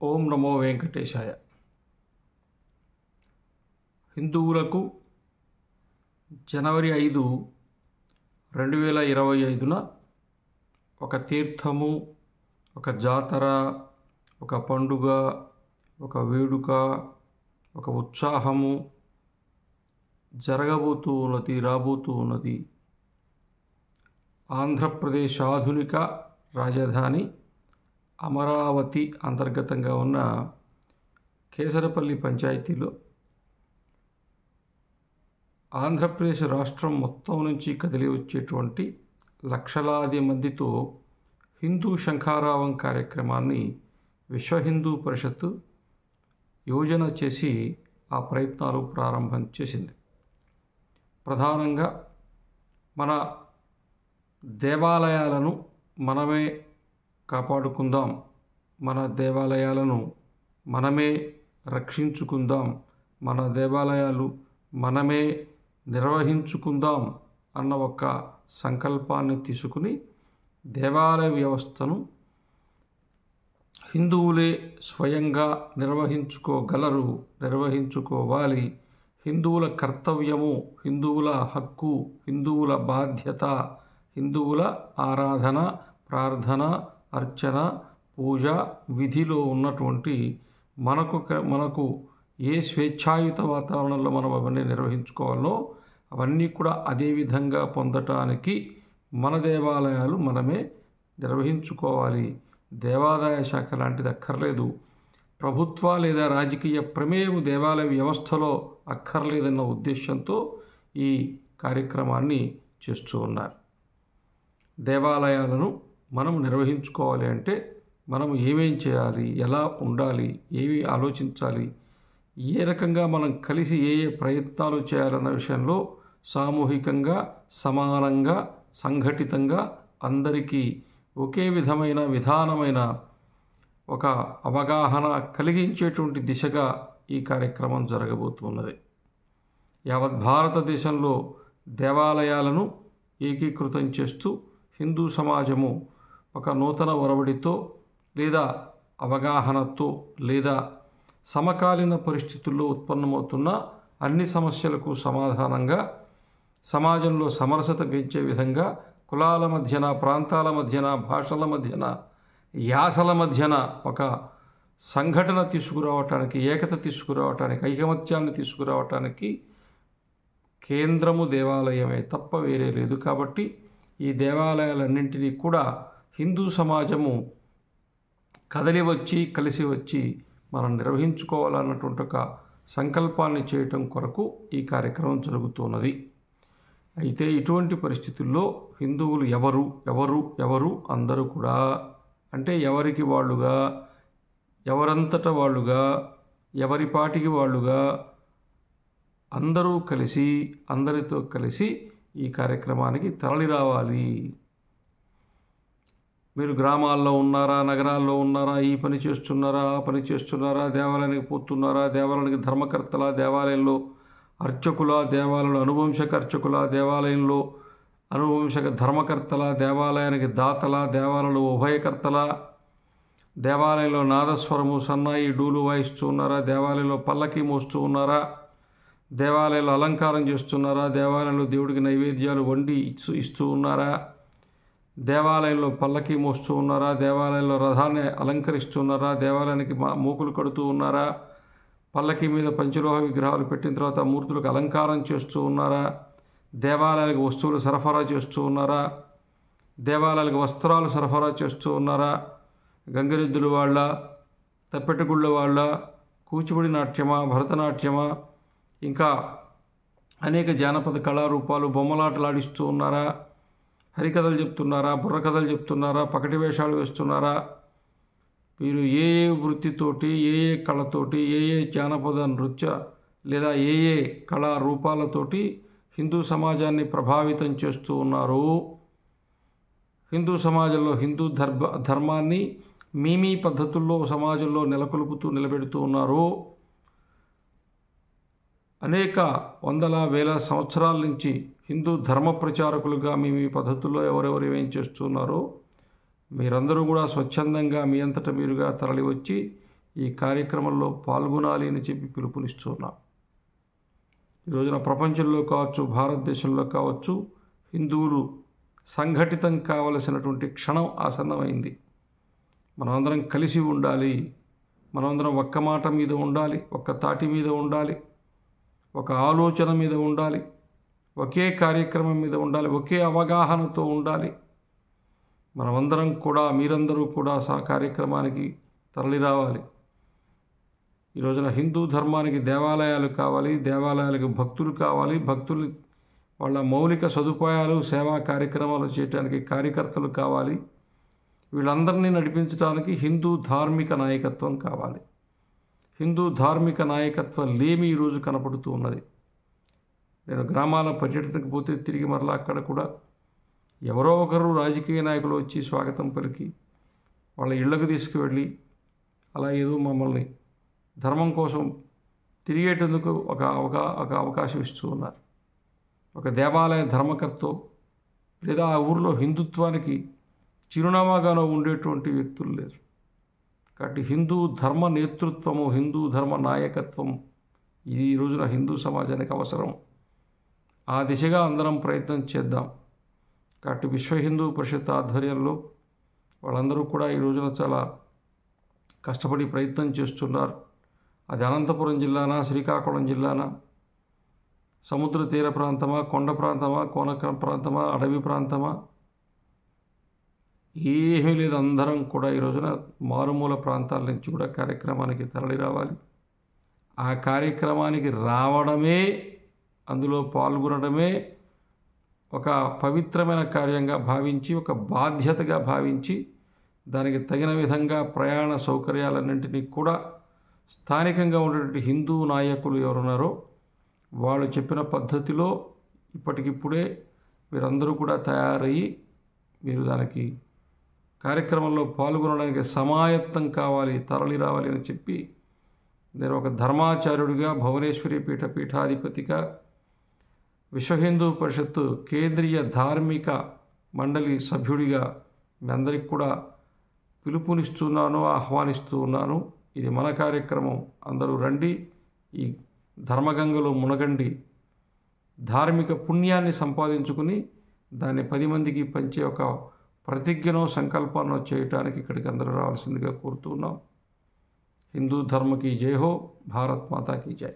ఓం నమో వెంకటేశాయ. హిందువులకు జనవరి 5, 2025న ఒక తీర్థము, ఒక జాతర, ఒక పండుగ, ఒక వేడుక, ఒక ఉత్సాహము రాబోతూ ఉన్నది. ఆంధ్రప్రదేశ్ ఆధునిక రాజధాని అమరావతి అంతర్గతంగా ఉన్న కేసరపల్లి పంచాయతీలో ఆంధ్రప్రదేశ్ రాష్ట్రం మొత్తం నుంచి కదిలి వచ్చేటువంటి లక్షలాది మందితో హిందూ శంఖారావం కార్యక్రమాన్ని విశ్వ హిందూ పరిషత్తు యోజన చేసి ఆ ప్రయత్నాలు ప్రారంభం చేసింది. ప్రధానంగా మన దేవాలయాలను మనమే కాపాడుకుందాం, మన దేవాలయాలను మనమే రక్షించుకుందాం, మన దేవాలయాలు మనమే నిర్వహించుకుందాం అన్న ఒక సంకల్పాన్ని తీసుకుని దేవాలయ వ్యవస్థను హిందువులే స్వయంగా నిర్వహించుకోవాలి. హిందువుల కర్తవ్యము, హిందువుల హక్కు, హిందువుల బాధ్యత, హిందువుల ఆరాధన, ప్రార్థన, అర్చన, పూజ విధిలో ఉన్నటువంటి మనకు ఏ స్వేచ్ఛాయుత వాతావరణంలో మనం అవన్నీ నిర్వహించుకోవాలో అవన్నీ కూడా అదే విధంగా పొందటానికి మన దేవాలయాలు మనమే నిర్వహించుకోవాలి. దేవాదాయ శాఖ లాంటిది అక్కర్లేదు. ప్రభుత్వ లేదా రాజకీయ ప్రమేయం దేవాలయ వ్యవస్థలో అక్కర్లేదన్న ఉద్దేశంతో ఈ కార్యక్రమాన్ని చేస్తూ ఉన్నారు. దేవాలయాలను మనం నిర్వహించుకోవాలి అంటే మనం ఏమేం చేయాలి, ఎలా ఉండాలి, ఏవి ఆలోచించాలి, ఏ రకంగా మనం కలిసి ఏ ప్రయత్నాలు చేయాలన్న విషయంలో సామూహికంగా, సమానంగా, సంఘటితంగా అందరికీ ఒకే విధానమైన ఒక అవగాహన కలిగించేటువంటి దిశగా ఈ కార్యక్రమం జరగబోతున్నది. యావత్ భారతదేశంలో దేవాలయాలను ఏకీకృతం చేస్తూ హిందూ సమాజము ఒక నూతన ఒరవడితో లేదా అవగాహనతో లేదా సమకాలీన పరిస్థితుల్లో ఉత్పన్నమవుతున్న అన్ని సమస్యలకు సమాధానంగా సమాజంలో సమరసత పెంచే విధంగా కులాల మధ్యన, ప్రాంతాల మధ్యన, భాషల మధ్యన, యాసల మధ్యన ఒక సంఘటన తీసుకురావటానికి, ఏకత తీసుకురావటానికి, ఐకమత్యాన్ని తీసుకురావటానికి కేంద్రము దేవాలయమే తప్ప వేరే లేదు. కాబట్టి ఈ దేవాలయాలన్నింటినీ కూడా హిందూ సమాజము కలిసి వచ్చి మనం నిర్వహించుకోవాలన్నటువంటి ఒక సంకల్పాన్ని చేయటం కొరకు ఈ కార్యక్రమం జరుగుతున్నది. అయితే ఇటువంటి పరిస్థితుల్లో హిందువులు ఎవరు అందరూ కూడా అంటే ఎవరికి వాళ్ళుగా, ఎవరంతట వాళ్ళుగా, ఎవరిపాటికి వాళ్ళుగా అందరూ అందరితో కలిసి ఈ కార్యక్రమానికి తరలి రావాలి. మీరు గ్రామాల్లో ఉన్నారా, నగరాల్లో ఉన్నారా, ఈ పని చేస్తున్నారా, ఆ పని చేస్తున్నారా, దేవాలయానికి పోతున్నారా, దేవాలయానికి ధర్మకర్తల, దేవాలయంలో అర్చకుల, దేవాలయంలో అనువంశక అర్చకుల, దేవాలయంలో అనువంశక ధర్మకర్తల, దేవాలయానికి దాతల, దేవాలయంలో ఉభయకర్తల, దేవాలయంలో నాదస్వరము, సన్నాయి, డూలు వాయిస్తూ ఉన్నారా, దేవాలయంలో పల్లకి మోస్తూ ఉన్నారా, దేవాలయంలో అలంకారం చేస్తున్నారా, దేవాలయంలో దేవుడికి నైవేద్యాలు వండి ఇస్తూ ఉన్నారా, దేవాలయంలో పల్లకి మోస్తూ ఉన్నారా, దేవాలయంలో రథాన్ని అలంకరిస్తున్నారా, దేవాలయానికి మూకులు కడుతూ ఉన్నారా, పల్లకి మీద పంచలోహ విగ్రహాలు పెట్టిన తర్వాత మూర్తులకు అలంకారం చేస్తూ ఉన్నారా, దేవాలయాలకు వస్తువులు సరఫరా చేస్తూ ఉన్నారా, దేవాలయాలకు వస్త్రాలు సరఫరా చేస్తూ ఉన్నారా, గంగిరెద్దుల వాళ్ళ, తప్పెటగుళ్ళ వాళ్ళ, కూచిపూడి నాట్యమా, భరతనాట్యమా, ఇంకా అనేక జానపద కళారూపాలు, బొమ్మలాటలాడిస్తూ ఉన్నారా, హరికథలు చెప్తున్నారా, బుర్రకథలు చెప్తున్నారా, పకటి వేషాలు వేస్తున్నారా, మీరు ఏ వృత్తితోటి, ఏ కళతోటి, ఏ జానపద నృత్య లేదా ఏ కళారూపాలతోటి హిందూ సమాజాన్ని ప్రభావితం చేస్తూ ఉన్నారు, హిందూ సమాజంలో హిందూ ధర్మాన్ని మీ పద్ధతుల్లో సమాజంలో నిలబెడుతూ ఉన్నారు. అనేక వందల వేల సంవత్సరాల నుంచి హిందూ ధర్మ ప్రచారకులుగా మీ పద్ధతుల్లో ఎవరెవరు ఏం చేస్తున్నారో మీరందరూ కూడా స్వచ్ఛందంగా మీ అంతటా మీరుగా తరలి వచ్చి ఈ కార్యక్రమంలో పాల్గొనాలి అని చెప్పి పిలుపునిస్తున్నాం. ఈ రోజున ప్రపంచంలో కావచ్చు, భారతదేశంలో కావచ్చు, హిందువులు సంఘటితం కావలసినటువంటి క్షణం ఆసన్నమైంది. మనమందరం కలిసి ఉండాలి, మనమందరం ఒక్క మాట మీద ఉండాలి, ఒక్క తాటి మీద ఉండాలి, ఒక ఆలోచన మీద ఉండాలి, ఒకే కార్యక్రమం మీద ఉండాలి, ఒకే అవగాహనతో ఉండాలి. మనమందరం కూడా, మీరందరూ కూడా కార్యక్రమానికి తరలి రావాలి. ఈ రోజున హిందూ ధర్మానికి దేవాలయాలు కావాలి, దేవాలయాలకు భక్తులు కావాలి, భక్తులు వాళ్ళ మౌలిక సదుపాయాలు, సేవా కార్యక్రమాలు చేయడానికి కార్యకర్తలు కావాలి. వీళ్ళందరినీ నడిపించడానికి హిందూ ధార్మిక నాయకత్వం కావాలి. హిందూ ధార్మిక నాయకత్వం లేమి ఈరోజు కనపడుతూ ఉన్నది. నేను గ్రామాల పర్యటనకు పోతే తిరిగి మరలా అక్కడ కూడా ఎవరో ఒకరు రాజకీయ నాయకులు వచ్చి స్వాగతం పలికి వాళ్ళ ఇళ్లకు తీసుకువెళ్ళి అలా ఏదో మమ్మల్ని ధర్మం కోసం తిరిగేటందుకు ఒక అవకాశం ఇస్తూ ఉన్నారు. ఒక దేవాలయ ధర్మకర్తో లేదా ఆ ఊరిలో హిందుత్వానికి చిరునామాగానో ఉండేటువంటి వ్యక్తులు లేరు. కాబట్టి హిందూ ధర్మ నేతృత్వము, హిందూ ధర్మ నాయకత్వం ఇది ఈ రోజున హిందూ సమాజానికి అవసరం. ఆ దిశగా అందరం ప్రయత్నం చేద్దాం. కాబట్టి విశ్వ హిందూ పరిషత్ ఆధ్వర్యంలో వాళ్ళందరూ కూడా ఈ రోజున చాలా కష్టపడి ప్రయత్నం చేస్తున్నారు. అది అనంతపురం జిల్లానా, శ్రీకాకుళం జిల్లానా, సముద్ర తీర ప్రాంతమా, కొండ ప్రాంతమా, కోనక ప్రాంతమా, అడవి ప్రాంతమా, ఏమీ లేదు. అందరం కూడా ఈ రోజున మారుమూల ప్రాంతాల నుంచి కూడా కార్యక్రమానికి తరలి రావాలి. ఆ కార్యక్రమానికి రావడమే, అందులో పాల్గొనడమే ఒక పవిత్రమైన కార్యంగా భావించి, ఒక బాధ్యతగా భావించి, దానికి తగిన విధంగా ప్రయాణ సౌకర్యాలన్నింటినీ కూడా స్థానికంగా ఉన్నటువంటి హిందూ నాయకులు ఎవరున్నారో వాళ్ళు చెప్పిన పద్ధతిలో ఇప్పటికిప్పుడే మీరందరూ కూడా తయారయ్యి మీరు దానికి కార్యక్రమంలో పాల్గొనడానికి సమాయత్తం కావాలి, తరలి రావాలి అని చెప్పి నేను ఒక ధర్మాచార్యుడిగా, భువనేశ్వరి పీఠాధిపతిగా, విశ్వ హిందూ పరిషత్తు కేంద్రీయ ధార్మిక మండలి సభ్యుడిగా మీ అందరికి కూడా పిలుపునిస్తున్నాను, ఆహ్వానిస్తూ ఉన్నాను. ఇది మన కార్యక్రమం. అందరూ రండి, ఈ ధర్మగంగలో మునగండి, ధార్మిక పుణ్యాన్ని సంపాదించుకుని దాన్ని 10 మందికి పంచే ఒక ప్రతిజ్ఞనో సంకల్పాన్నో చేయటానికి ఇక్కడికి అందరూ రావాల్సిందిగా కోరుతున్నాం. హిందూ ధర్మ కీ జై హో, భారత్ మాతా కీ జై.